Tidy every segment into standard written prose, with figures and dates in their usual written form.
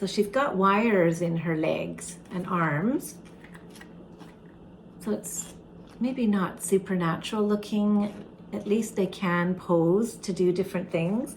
So she's got wires in her legs and arms. So it's maybe not supernatural looking. At least they can pose to do different things.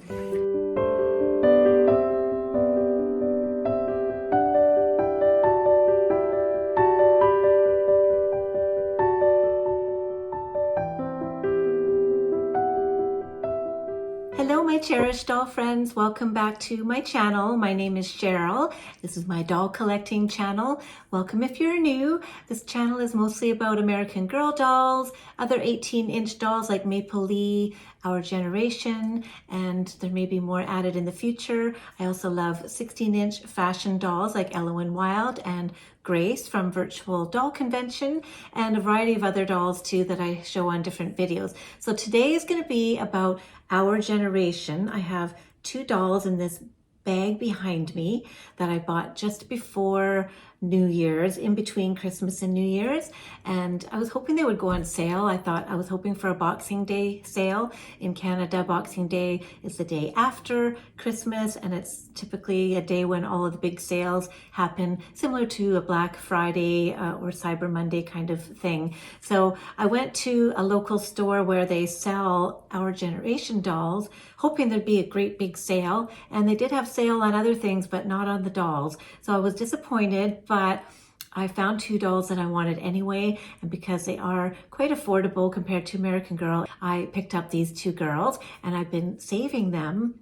Hello, my cherished doll friends. Welcome back to my channel. My name is Cheryl. This is my doll collecting channel. Welcome if you're new. This channel is mostly about American Girl dolls, other 18-inch dolls like Maple Lee, Our Generation, and there may be more added in the future. I also love 16-inch fashion dolls like Ella Wild and Grace from Virtual Doll Convention, and a variety of other dolls too that I show on different videos. So today is going to be about Our Generation. I have two dolls in this bag behind me that I bought just before New Year's, in between Christmas and New Year's, and I was hoping they would go on sale. I was hoping for a Boxing Day sale. In Canada, Boxing Day is the day after Christmas, and it's typically a day when all of the big sales happen, similar to a Black Friday or Cyber Monday kind of thing. So I went to a local store where they sell Our Generation dolls, hoping there'd be a great big sale, and they did have sale on other things, but not on the dolls. So I was disappointed, but I found two dolls that I wanted anyway, and because they are quite affordable compared to American Girl, I picked up these two girls, and I've been saving them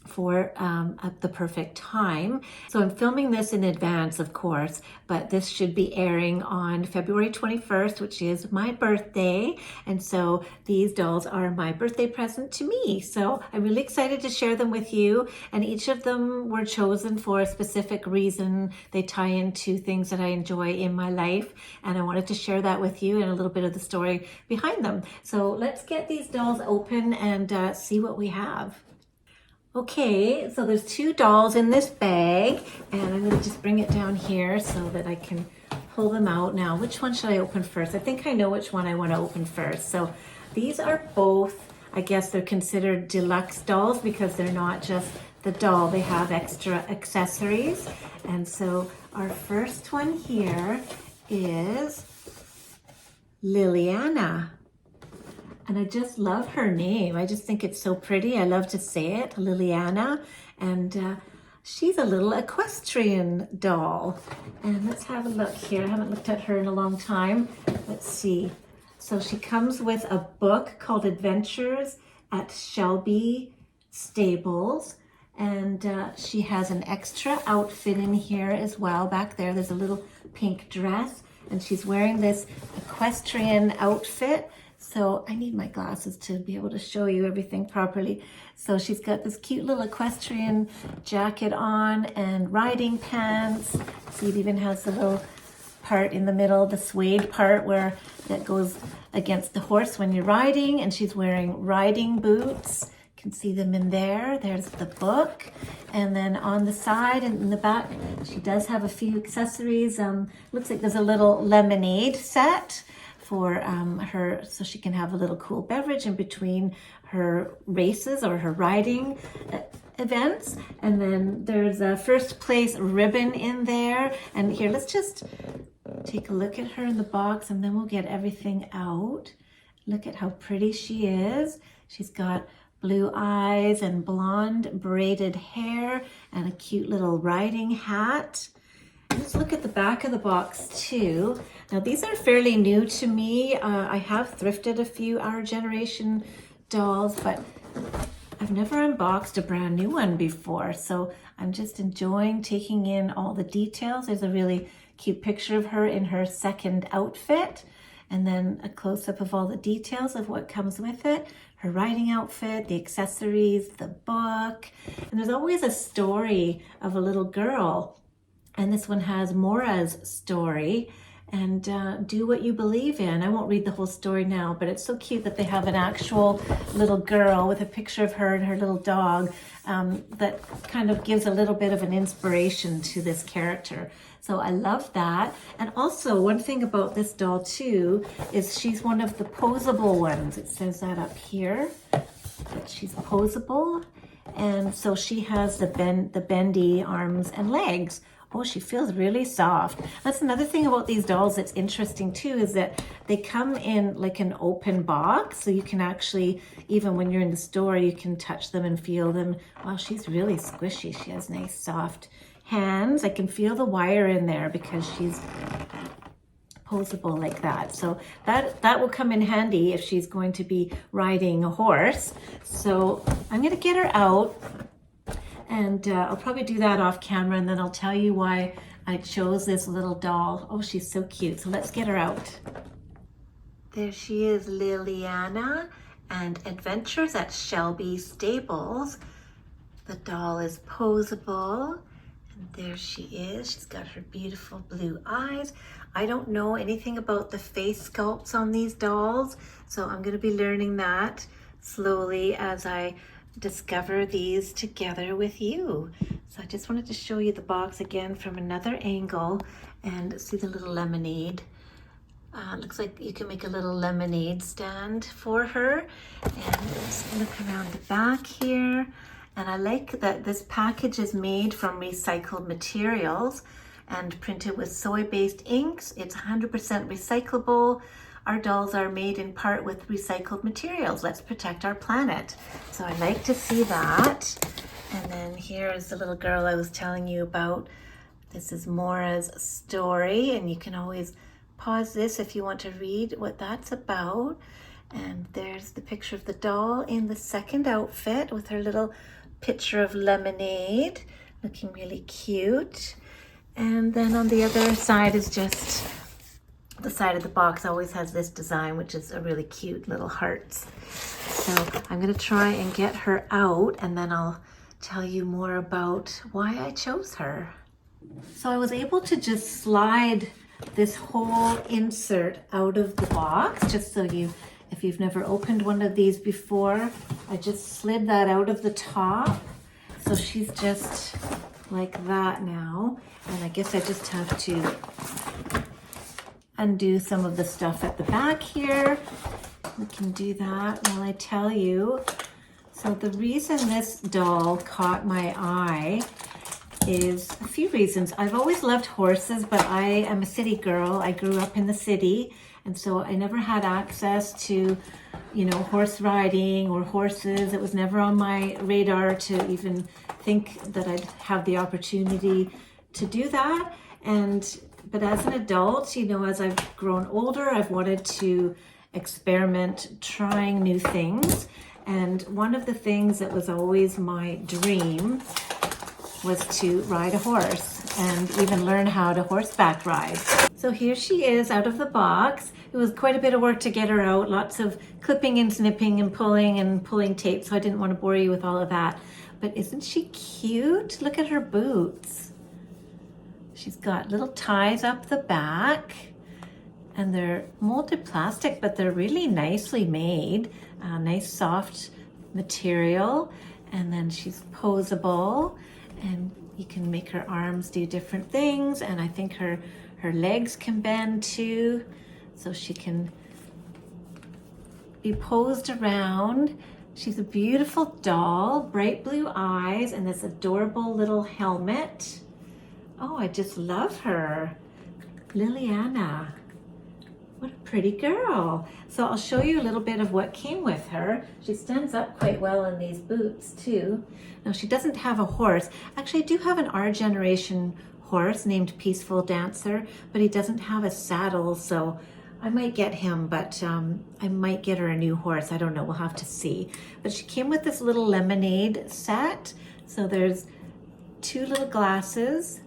for at the perfect time. So I'm filming this in advance, of course, but this should be airing on February 21st, which is my birthday. And so these dolls are my birthday present to me. So I'm really excited to share them with you. And each of them were chosen for a specific reason. They tie into things that I enjoy in my life. And I wanted to share that with you and a little bit of the story behind them. So let's get these dolls open and see what we have. Okay, so there's two dolls in this bag, and I'm going to just bring it down here so that I can pull them out. Now, which one should I open first? I think I know which one I want to open first. So these are both, I guess they're considered deluxe dolls because they're not just the doll, they have extra accessories. And so our first one here is Liliana. And I just love her name. I just think it's so pretty. I love to say it, Liliana. And she's a little equestrian doll. And let's have a look here. I haven't looked at her in a long time. Let's see. So she comes with a book called Adventures at Shelby Stables. And she has an extra outfit in here as well. Back there, there's a little pink dress. And she's wearing this equestrian outfit. So I need my glasses to be able to show you everything properly. So she's got this cute little equestrian jacket on and riding pants. See, it even has the little part in the middle, the suede part where that goes against the horse when you're riding. And she's wearing riding boots. You can see them in there. There's the book. And then on the side and in the back, she does have a few accessories. Looks like there's a little lemonade set for her, so she can have a little cool beverage in between her races or her riding events. And then there's a first place ribbon in there. And here, let's just take a look at her in the box and then we'll get everything out. Look at how pretty she is. She's got blue eyes and blonde braided hair and a cute little riding hat. Let's look at the back of the box too. Now these are fairly new to me. I have thrifted a few Our Generation dolls, but I've never unboxed a brand new one before. So I'm just enjoying taking in all the details. There's a really cute picture of her in her second outfit, and then a close-up of all the details of what comes with it. Her riding outfit, the accessories, the book, and there's always a story of a little girl. And this one has Mora's story, and do what you believe in. I won't read the whole story now, but it's so cute that they have an actual little girl with a picture of her and her little dog that kind of gives a little bit of an inspiration to this character. So I love that. And also one thing about this doll too is she's one of the posable ones. It says that up here, that she's posable. And so she has the bendy arms and legs. Oh, she feels really soft. That's another thing about these dolls that's interesting too, is that they come in like an open box. So you can actually, even when you're in the store, you can touch them and feel them. Wow, she's really squishy. She has nice soft hands. I can feel the wire in there because she's posable like that. So that will come in handy if she's going to be riding a horse. So I'm going to get her out. And I'll probably do that off camera, and then I'll tell you why I chose this little doll. Oh, she's so cute. So let's get her out. There she is, Liliana, and Adventures at Shelby Stables. The doll is posable. And there she is. She's got her beautiful blue eyes. I don't know anything about the face sculpts on these dolls, so I'm going to be learning that slowly as I discover these together with you. So I just wanted to show you the box again from another angle and see the little lemonade. Looks like you can make a little lemonade stand for her. And let's look around the back here. And I like that this package is made from recycled materials and printed with soy-based inks. It's 100% recyclable. Our dolls are made in part with recycled materials. Let's protect our planet. So I like to see that. And then here is the little girl I was telling you about. This is Mora's story, and you can always pause this if you want to read what that's about. And there's the picture of the doll in the second outfit with her little pitcher of lemonade, looking really cute. And then on the other side is just the side of the box always has this design, which is a really cute little hearts. So I'm going to try and get her out, and then I'll tell you more about why I chose her. So I was able to just slide this whole insert out of the box, just so if you've never opened one of these before, I just slid that out of the top. So she's just like that now. And I guess I just have to undo some of the stuff at the back here. We can do that while I tell you. So the reason this doll caught my eye is a few reasons. I've always loved horses, but I am a city girl. I grew up in the city, and so I never had access to, horse riding or horses. It was never on my radar to even think that I'd have the opportunity to do that. But as an adult, as I've grown older, I've wanted to experiment, trying new things. And one of the things that was always my dream was to ride a horse and even learn how to horseback ride. So here she is out of the box. It was quite a bit of work to get her out, lots of clipping and snipping and pulling tape, so I didn't want to bore you with all of that. But isn't she cute? Look at her boots. She's got little ties up the back, and they're molded plastic, but they're really nicely made. Nice soft material, and then she's posable, and you can make her arms do different things, and I think her legs can bend too, so she can be posed around. She's a beautiful doll, bright blue eyes, and this adorable little helmet. Oh, I just love her. Liliana. What a pretty girl. So I'll show you a little bit of what came with her. She stands up quite well in these boots too. Now she doesn't have a horse. Actually, I do have an our generation horse named Peaceful Dancer, but he doesn't have a saddle, so I might get him, but I might get her a new horse. I don't know, we'll have to see. But she came with this little lemonade set. So there's 2 little glasses,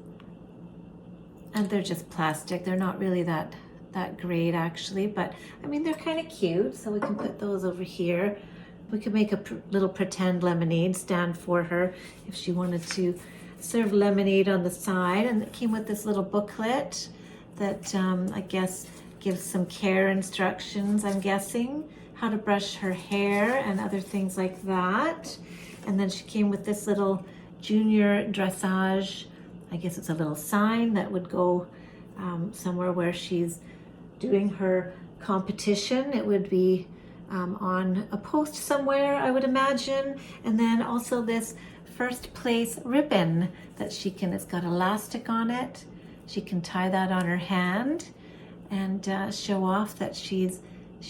and they're just plastic. They're not really that great actually, but I mean, they're kind of cute. So we can put those over here. We could make a little pretend lemonade stand for her if she wanted to serve lemonade on the side. And it came with this little booklet that I guess gives some care instructions, I'm guessing, how to brush her hair and other things like that. And then she came with this little junior dressage, I guess it's a little sign that would go somewhere where she's doing her competition. It would be on a post somewhere, I would imagine. And then also this first place ribbon that she can, it's got elastic on it. She can tie that on her hand and show off that she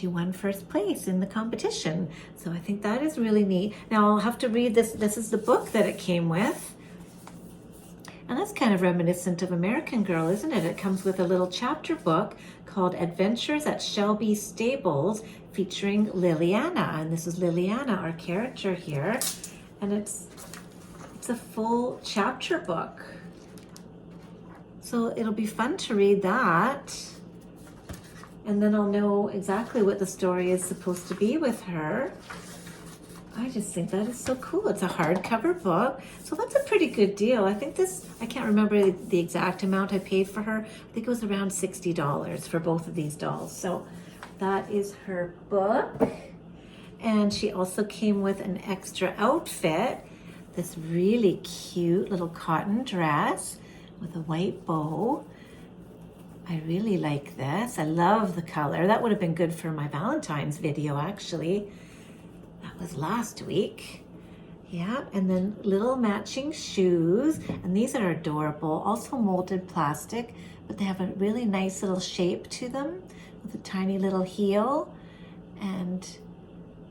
won first place in the competition. So I think that is really neat. Now I'll have to read this. This is the book that it came with. And that's kind of reminiscent of American Girl, isn't it? It comes with a little chapter book called Adventures at Shelby Stables featuring Liliana. And this is Liliana, our character here. And it's a full chapter book. So it'll be fun to read that. And then I'll know exactly what the story is supposed to be with her. I just think that is so cool. It's a hardcover book. So that's a pretty good deal. I think this, I can't remember the exact amount I paid for her. I think it was around $60 for both of these dolls. So that is her book. And she also came with an extra outfit. This really cute little cotton dress with a white bow. I really like this. I love the color. That would have been good for my Valentine's video, actually. That was last week. Yeah, and then little matching shoes. And these are adorable. Also molded plastic, but they have a really nice little shape to them with a tiny little heel and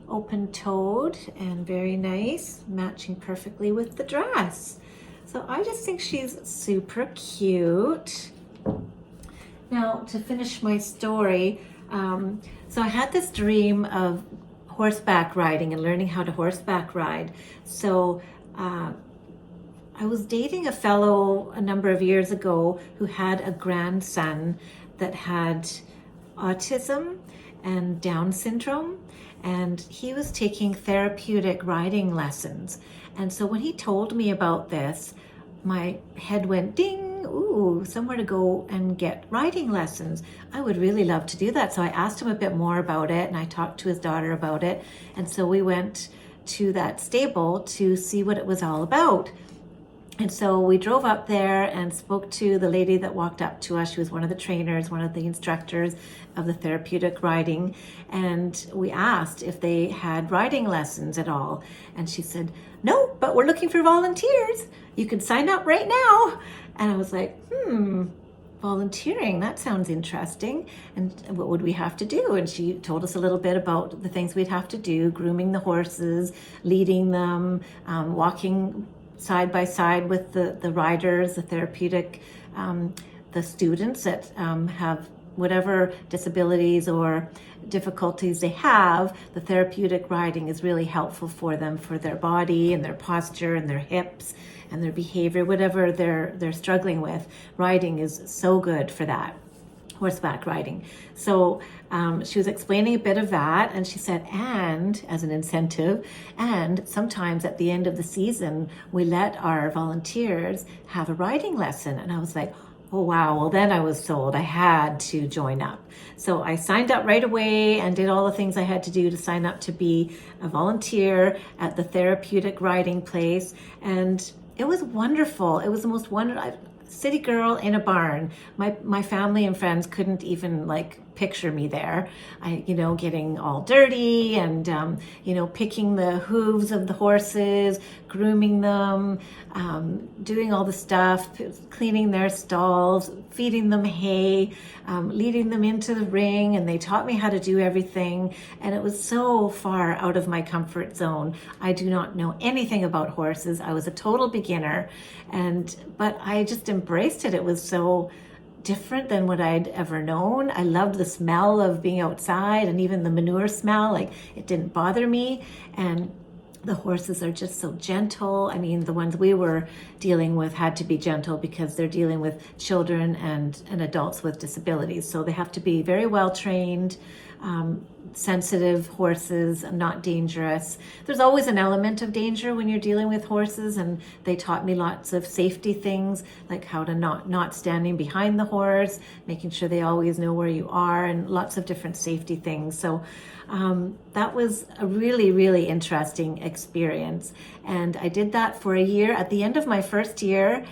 open-toed and very nice, matching perfectly with the dress. So I just think she's super cute. Now, to finish my story, so I had this dream of horseback riding and learning how to horseback ride. So I was dating a fellow a number of years ago who had a grandson that had autism and Down syndrome, and he was taking therapeutic riding lessons. And so when he told me about this, my head went ding. Ooh, somewhere to go and get riding lessons. I would really love to do that. So I asked him a bit more about it, and I talked to his daughter about it. And so we went to that stable to see what it was all about. And so we drove up there and spoke to the lady that walked up to us. She was one of the trainers, one of the instructors of the therapeutic riding. And we asked if they had riding lessons at all. And she said, no, but we're looking for volunteers. You can sign up right now. And I was like, volunteering, that sounds interesting. And what would we have to do? And she told us a little bit about the things we'd have to do: grooming the horses, leading them, walking side by side with the riders, the therapeutic, the students that have whatever disabilities or difficulties they have. The therapeutic riding is really helpful for them, for their body and their posture and their hips and their behavior, whatever they're struggling with. Riding is so good for that, horseback riding. So she was explaining a bit of that, and she said, and as an incentive, and sometimes at the end of the season, we let our volunteers have a riding lesson. And I was like, oh wow, well then I was sold. I had to join up. So I signed up right away and did all the things I had to do to sign up to be a volunteer at the therapeutic riding place. And it was wonderful. It was the most wonderful. City girl in a barn. My family and friends couldn't even picture me there. Getting all dirty and picking the hooves of the horses, grooming them, doing all the stuff, cleaning their stalls, feeding them hay, leading them into the ring, and they taught me how to do everything. And it was so far out of my comfort zone. I do not know anything about horses. I was a total beginner, but I just embraced it. It was so different than what I'd ever known. I loved the smell of being outside, and even the manure smell, it didn't bother me. And the horses are just so gentle. I mean, the ones we were dealing with had to be gentle because they're dealing with children and adults with disabilities. So they have to be very well trained, sensitive horses, not dangerous. There's always an element of danger when you're dealing with horses, and they taught me lots of safety things, like how to not standing behind the horse, making sure they always know where you are, and lots of different safety things. So that was a really, really interesting experience. And I did that for a year. At the end of my first year,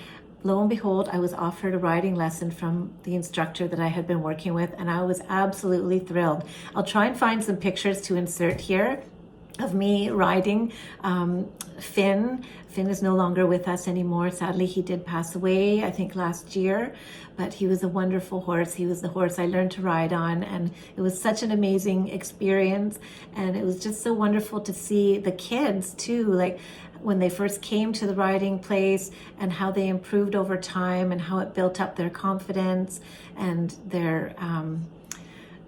lo and behold, I was offered a riding lesson from the instructor that I had been working with, and I was absolutely thrilled. I'll try and find some pictures to insert here of me riding Finn. Finn is no longer with us anymore. Sadly, he did pass away, I think last year, but he was a wonderful horse. He was the horse I learned to ride on, and it was such an amazing experience. And it was just so wonderful to see the kids too, like when they first came to the riding place and how they improved over time and how it built up their confidence and their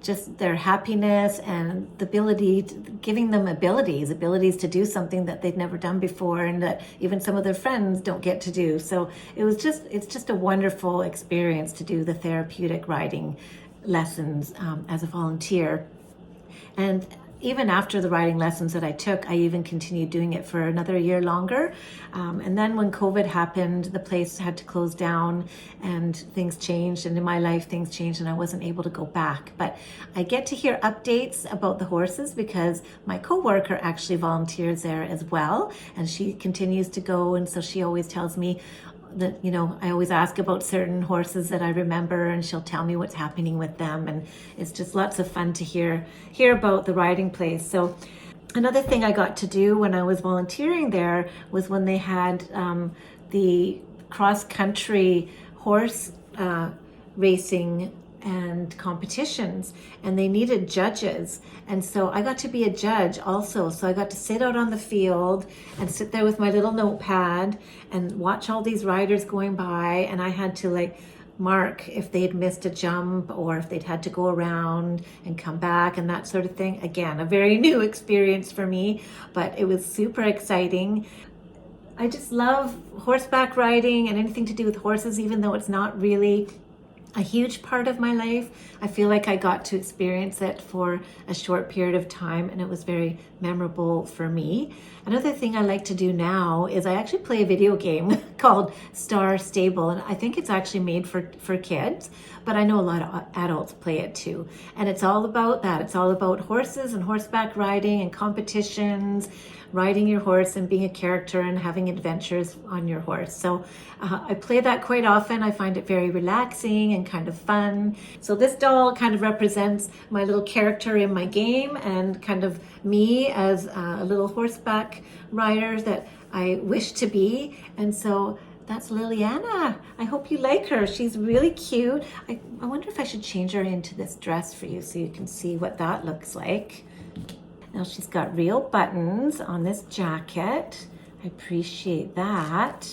just their happidness and the ability, giving them abilities to do something that they'd never done before and that even some of their friends don't get to do. So it's just a wonderful experience to do the therapeutic riding lessons as a volunteer. And even after the riding lessons that I took, I even continued doing it for another year longer. And then when COVID happened, the place had to close down and things changed. And in my life, things changed and I wasn't able to go back. But I get to hear updates about the horses because my coworker actually volunteers there as well. And she continues to go. And so she always tells me that, you know, I always ask about certain horses that I remember and she'll tell me what's happening with them. And it's just lots of fun to hear about the riding place. So another thing I got to do when I was volunteering there was when they had the cross-country horse racing and competitions, and they needed judges, and so I got to be a judge also. So I got to sit out on the field and sit there with my little notepad and watch all these riders going by, and I had to like mark if they'd missed a jump or if they'd had to go around and come back and that sort of thing. Again, a very new experience for me, but it was super exciting. I just love horseback riding and anything to do with horses, even though it's not really a huge part of my life. I feel like I got to experience it for a short period of time and it was very memorable for me. Another thing I like to do now is I actually play a video game called Star Stable, and I think it's actually made for kids, but I know a lot of adults play it too. And it's all about that. It's all about horses and horseback riding and competitions, riding your horse and being a character and having adventures on your horse. So I play that quite often. I find it very relaxing and kind of fun. So this doll kind of represents my little character in my game and kind of me as a little horseback rider that I wish to be. And so that's Liliana. I hope you like her. She's really cute. I wonder if I should change her into this dress for you so you can see what that looks like. Now she's got real buttons on this jacket. I appreciate that.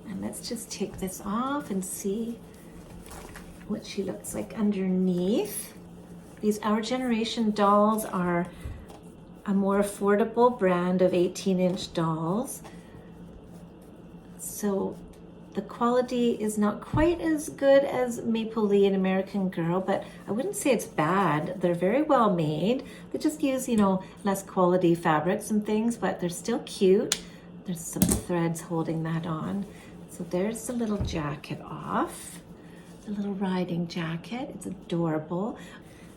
And let's just take this off and see what she looks like underneath. These Our Generation dolls are a more affordable brand of 18-inch dolls. So the quality is not quite as good as Maple Leaf and American Girl, but I wouldn't say it's bad. They're very well made. They just use, you know, less quality fabrics and things, but they're still cute. There's some threads holding that on. So there's the little jacket off, the little riding jacket. It's adorable.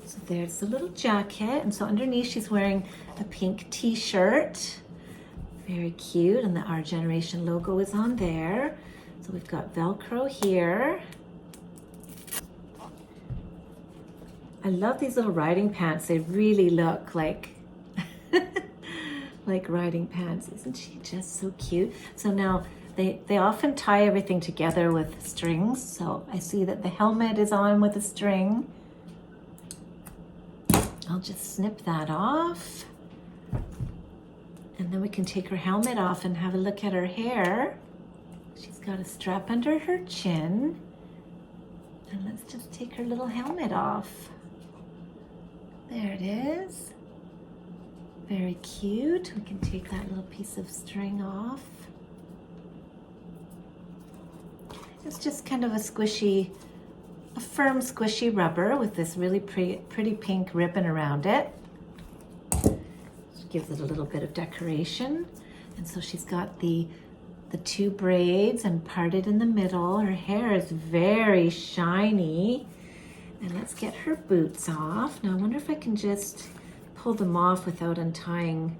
So there's the little jacket. And so underneath she's wearing a pink t-shirt. Very cute. And the Our Generation logo is on there. So we've got Velcro here. I love these little riding pants. They really look like like riding pants. Isn't she just so cute? So now they often tie everything together with strings. So I see that the helmet is on with a string. I'll just snip that off. And then we can take her helmet off and have a look at her hair. She's got a strap under her chin. And let's just take her little helmet off. There it is. Very cute. We can take that little piece of string off. It's just kind of a firm squishy rubber with this really pretty pink ribbon around it. Which gives it a little bit of decoration. And so she's got the two braids and parted in the middle. Her hair is very shiny. And let's get her boots off. Now I wonder if I can just pull them off without untying.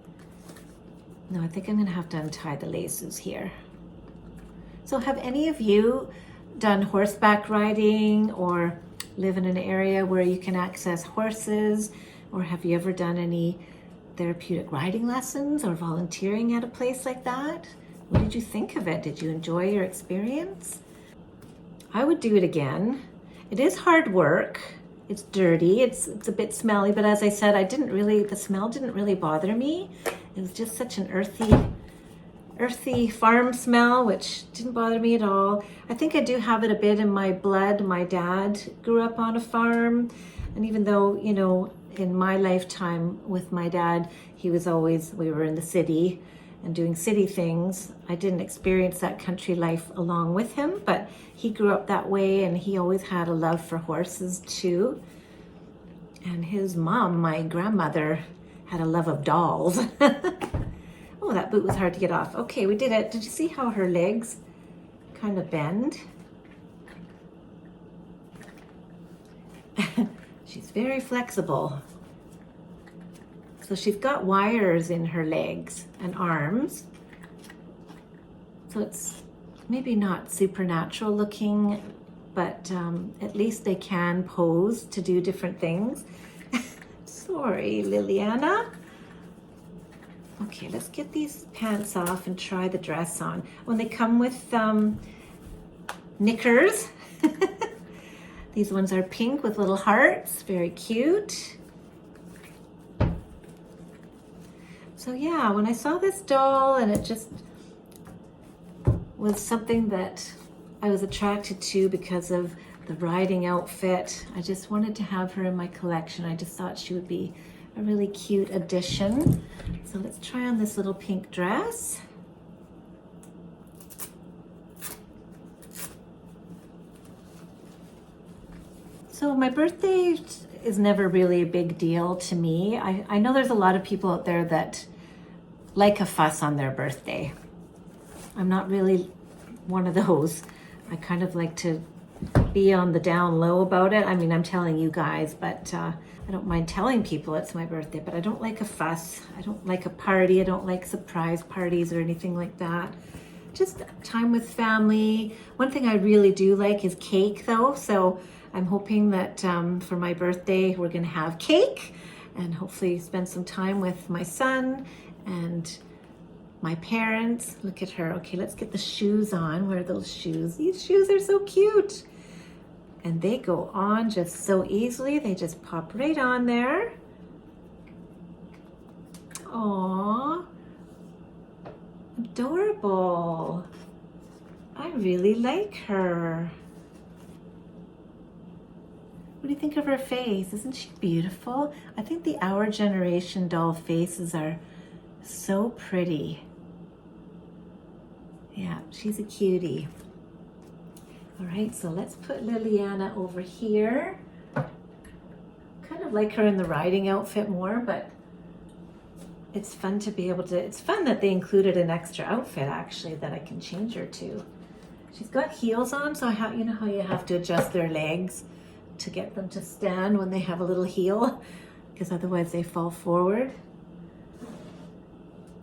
No, I think I'm gonna have to untie the laces here. So have any of you done horseback riding or live in an area where you can access horses? Or have you ever done any therapeutic riding lessons or volunteering at a place like that? What did you think of it? Did you enjoy your experience? I would do it again. It is hard work. It's dirty. It's a bit smelly, but as I said, the smell didn't really bother me. It was just such an earthy farm smell, which didn't bother me at all. I think I do have it a bit in my blood. My dad grew up on a farm, and even though, you know, in my lifetime with my dad, we were in the city and doing city things. I didn't experience that country life along with him, but he grew up that way, and he always had a love for horses too. And his mom, my grandmother, had a love of dolls. Oh, that boot was hard to get off. Okay, we did it. Did you see how her legs kind of bend? She's very flexible. So she's got wires in her legs and arms. So it's maybe not supernatural looking, but at least they can pose to do different things. Sorry, Liliana. Okay, let's get these pants off and try the dress on. When they come with knickers, these ones are pink with little hearts, very cute. So yeah, when I saw this doll, and it just was something that I was attracted to because of the riding outfit. I just wanted to have her in my collection. I just thought she would be a really cute addition. So let's try on this little pink dress. So my birthday is never really a big deal to me. I know there's a lot of people out there that like a fuss on their birthday. I'm not really one of those. I kind of like to be on the down low about it. I mean, I'm telling you guys, but I don't mind telling people it's my birthday, but I don't like a fuss. I don't like a party. I don't like surprise parties or anything like that. Just time with family. One thing I really do like is cake though. So I'm hoping that for my birthday, we're gonna have cake and hopefully spend some time with my son and my parents. Look at her. Okay, let's get the shoes on. Where are those shoes? These shoes are so cute. And they go on just so easily. They just pop right on there. Aww. Adorable. I really like her. What do you think of her face? Isn't she beautiful? I think the Our Generation doll faces are so pretty. Yeah, she's a cutie. All right, so let's put Liliana over here. Kind of like her in the riding outfit more, but it's fun to be able to, it's fun that they included an extra outfit actually that I can change her to. She's got heels on, so you know how you have to adjust their legs to get them to stand when they have a little heel, because otherwise they fall forward.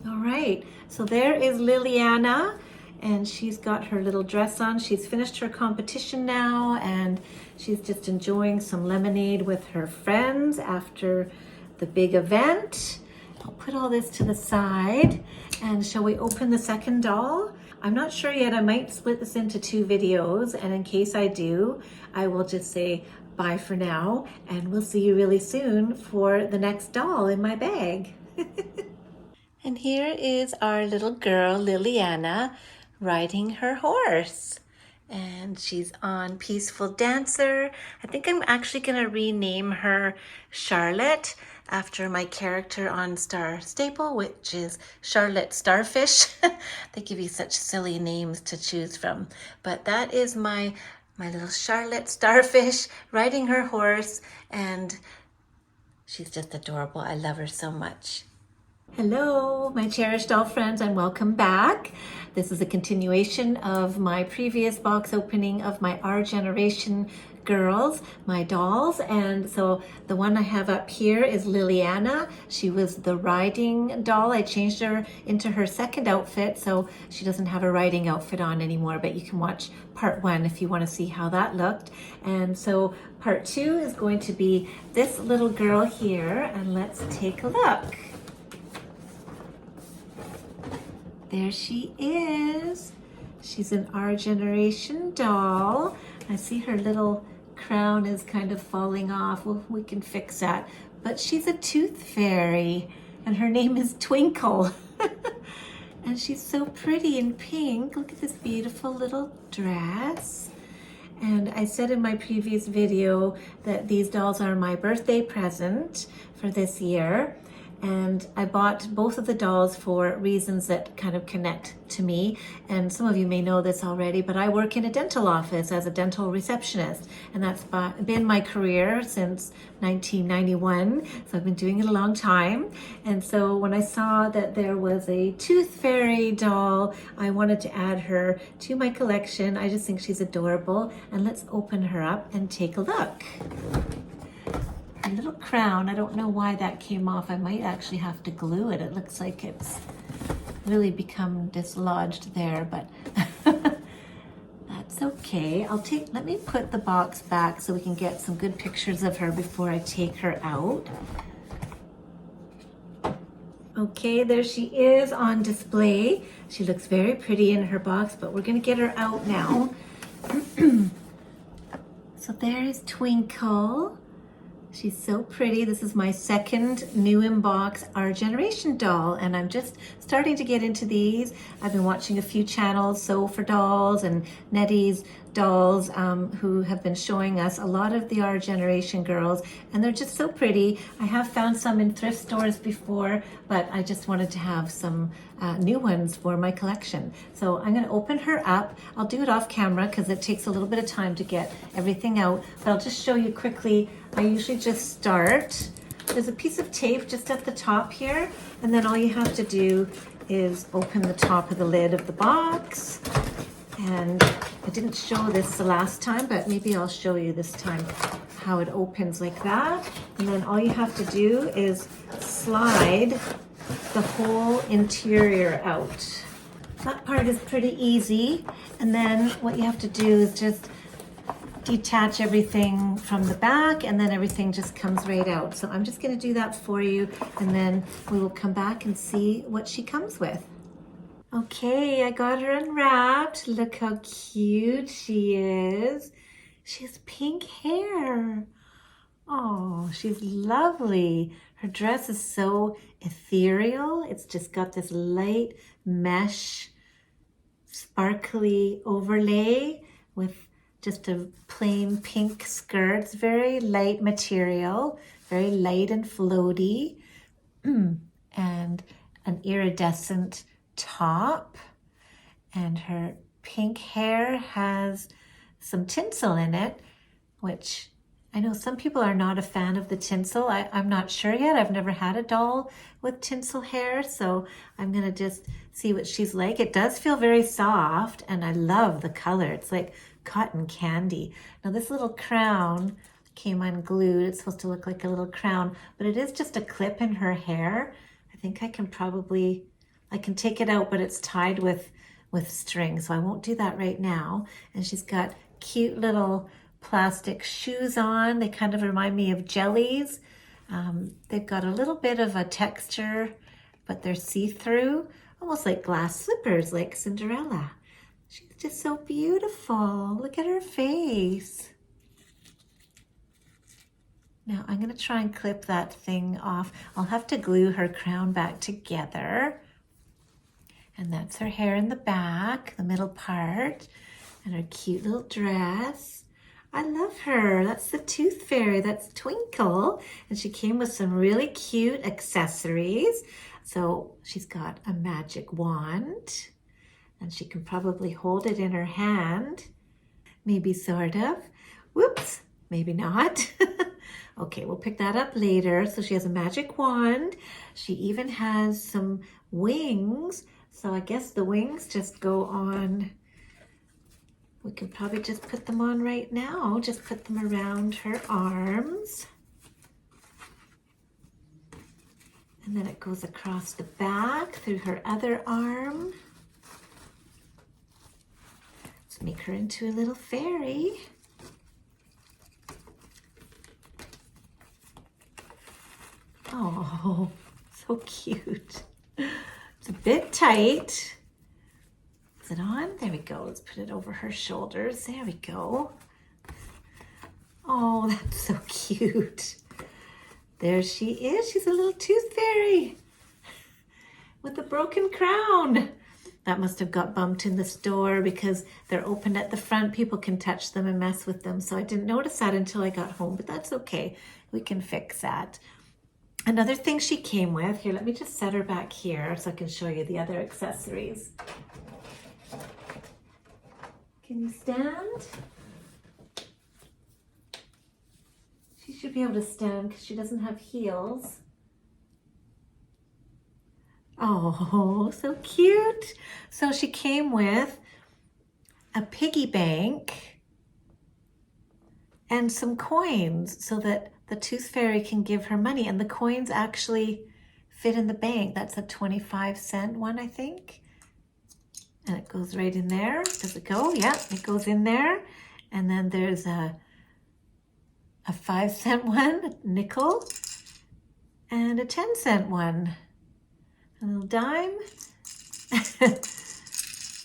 All right, so there is Liliana, and she's got her little dress on. She's finished her competition now, and she's just enjoying some lemonade with her friends after the big event. I'll put all this to the side, and shall we open the second doll? I'm not sure yet. I might split this into 2 videos, and in case I do, I will just say bye for now, and we'll see you really soon for the next doll in my bag. And here is our little girl, Liliana, riding her horse. And she's on Peaceful Dancer. I think I'm actually gonna rename her Charlotte after my character on Star Staple, which is Charlotte Starfish. They give you such silly names to choose from. But that is my little Charlotte Starfish riding her horse, and she's just adorable. I love her so much. Hello, my cherished doll friends, and welcome back. This is a continuation of my previous box opening of my Our Generation girls, my dolls. And so the one I have up here is Liliana. She was the riding doll. I changed her into her second outfit, so she doesn't have a riding outfit on anymore, but you can watch part 1 if you want to see how that looked. And so part 2 is going to be this little girl here, and let's take a look. There she is. She's an Our Generation doll. I see her little crown is kind of falling off. Well, we can fix that. But she's a tooth fairy, and her name is Twinkle. And she's so pretty in pink. Look at this beautiful little dress. And I said in my previous video that these dolls are my birthday present for this year. And I bought both of the dolls for reasons that kind of connect to me. And some of you may know this already, but I work in a dental office as a dental receptionist. And that's been my career since 1991. So I've been doing it a long time. And so when I saw that there was a tooth fairy doll, I wanted to add her to my collection. I just think she's adorable. And let's open her up and take a look. A little crown, I don't know why that came off. I might actually have to glue it. It looks like it's really become dislodged there, but that's okay. Let me put the box back so we can get some good pictures of her before I take her out. Okay, there she is on display. She looks very pretty in her box, but we're gonna get her out now. So there is Twinkle. She's so pretty. This is my second new in box Our Generation doll, and I'm just starting to get into these. I've been watching a few channels, So for Dolls and Nettie's Dolls, who have been showing us a lot of the Our Generation girls, and they're just so pretty. I have found some in thrift stores before, but I just wanted to have some new ones for my collection. So I'm going to open her up. I'll do it off camera because it takes a little bit of time to get everything out, but I'll just show you quickly. I usually just start. There's a piece of tape just at the top here, and then all you have to do is open the top of the lid of the box. And I didn't show this the last time, but maybe I'll show you this time how it opens like that. And then all you have to do is slide the whole interior out. That part is pretty easy. And then what you have to do is just detach everything from the back, and then everything just comes right out. So I'm just going to do that for you, and then we will come back and see what she comes with. Okay, I got her unwrapped. Look how cute she is. She has pink hair. Oh, she's lovely. Her dress is so ethereal. It's just got this light mesh, sparkly overlay with just a plain pink skirt. It's very light material, very light and floaty, and an iridescent top. And her pink hair has some tinsel in it, which I know some people are not a fan of the tinsel. I'm not sure yet. I've never had a doll with tinsel hair, so I'm gonna just see what she's like. It does feel very soft, and I love the color. It's like cotton candy. Now this little crown came unglued. It's supposed to look like a little crown, but it is just a clip in her hair. I think I can take it out, but it's tied with string, so I won't do that right now. And she's got cute little plastic shoes on. They kind of remind me of jellies. They've got a little bit of a texture, but they're see-through, almost like glass slippers, like Cinderella. She's just so beautiful. Look at her face. Now I'm going to try and clip that thing off. I'll have to glue her crown back together. And that's her hair in the back, the middle part, and her cute little dress. I love her. That's the Tooth Fairy. That's Twinkle. And she came with some really cute accessories. So she's got a magic wand, and she can probably hold it in her hand. Maybe sort of. Whoops. Maybe not. Okay, we'll pick that up later. So she has a magic wand. She even has some wings. So I guess the wings just go on. We can probably just put them on right now. Just put them around her arms. And then it goes across the back through her other arm. Let's make her into a little fairy. Oh, so cute. It's a bit tight. Is it on? There we go. Let's put it over her shoulders. There we go. Oh, that's so cute. There she is. She's a little tooth fairy with a broken crown. That must have got bumped in the store because they're open at the front. People can touch them and mess with them. So I didn't notice that until I got home, but that's okay. We can fix that. Another thing she came with, here, let me just set her back here so I can show you the other accessories. Can you stand? She should be able to stand because she doesn't have heels. Oh, so cute. So she came with a piggy bank and some coins so that the tooth fairy can give her money, and the coins actually fit in the bank. That's a 25-cent one, I think. And it goes right in there. Does it go? Yeah, it goes in there. And then there's a 5-cent one, a nickel, and a 10-cent one. A little dime.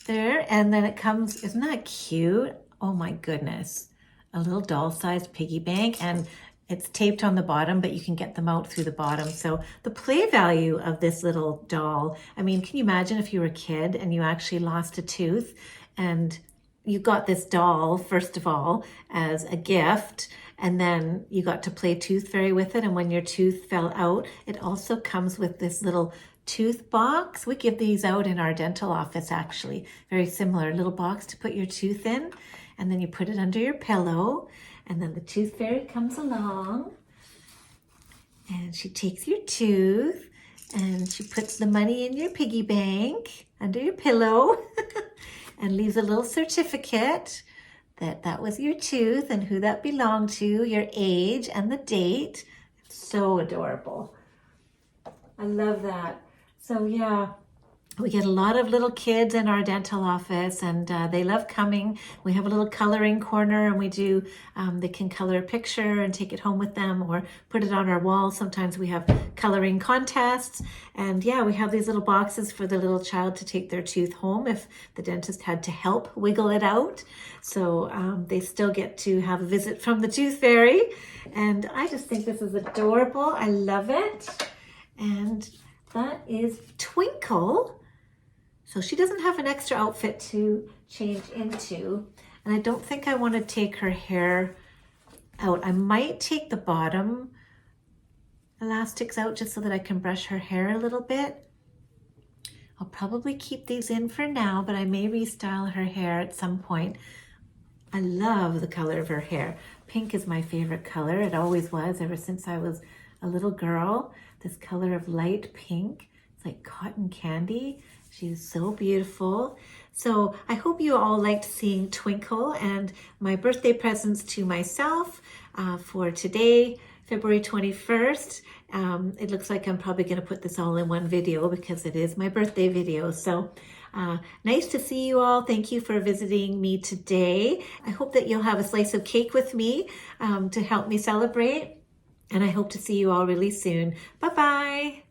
There, and then it comes, isn't that cute? Oh my goodness. A little doll-sized piggy bank, and it's taped on the bottom, but you can get them out through the bottom. So the play value of this little doll, I mean, can you imagine if you were a kid and you actually lost a tooth and you got this doll, first of all, as a gift, and then you got to play tooth fairy with it, and when your tooth fell out, it also comes with this little tooth box. We give these out in our dental office, actually. Very similar, little box to put your tooth in, and then you put it under your pillow, and then the tooth fairy comes along and she takes your tooth and she puts the money in your piggy bank under your pillow and leaves a little certificate that that was your tooth and who that belonged to, your age and the date. It's so adorable. I love that. So yeah, we get a lot of little kids in our dental office, and they love coming. We have a little coloring corner, and we do, they can color a picture and take it home with them or put it on our wall. Sometimes we have coloring contests, and yeah, we have these little boxes for the little child to take their tooth home if the dentist had to help wiggle it out. So they still get to have a visit from the tooth fairy, and I just think this is adorable. I love it. And that is Twinkle. So she doesn't have an extra outfit to change into. And I don't think I want to take her hair out. I might take the bottom elastics out just so that I can brush her hair a little bit. I'll probably keep these in for now, but I may restyle her hair at some point. I love the color of her hair. Pink is my favorite color. It always was ever since I was a little girl. This color of light pink. It's like cotton candy. She's so beautiful. So I hope you all liked seeing Twinkle and my birthday presents to myself for today, February 21st. It looks like I'm probably going to put this all in one video because it is my birthday video. So nice to see you all. Thank you for visiting me today. I hope that you'll have a slice of cake with me to help me celebrate. And I hope to see you all really soon. Bye-bye.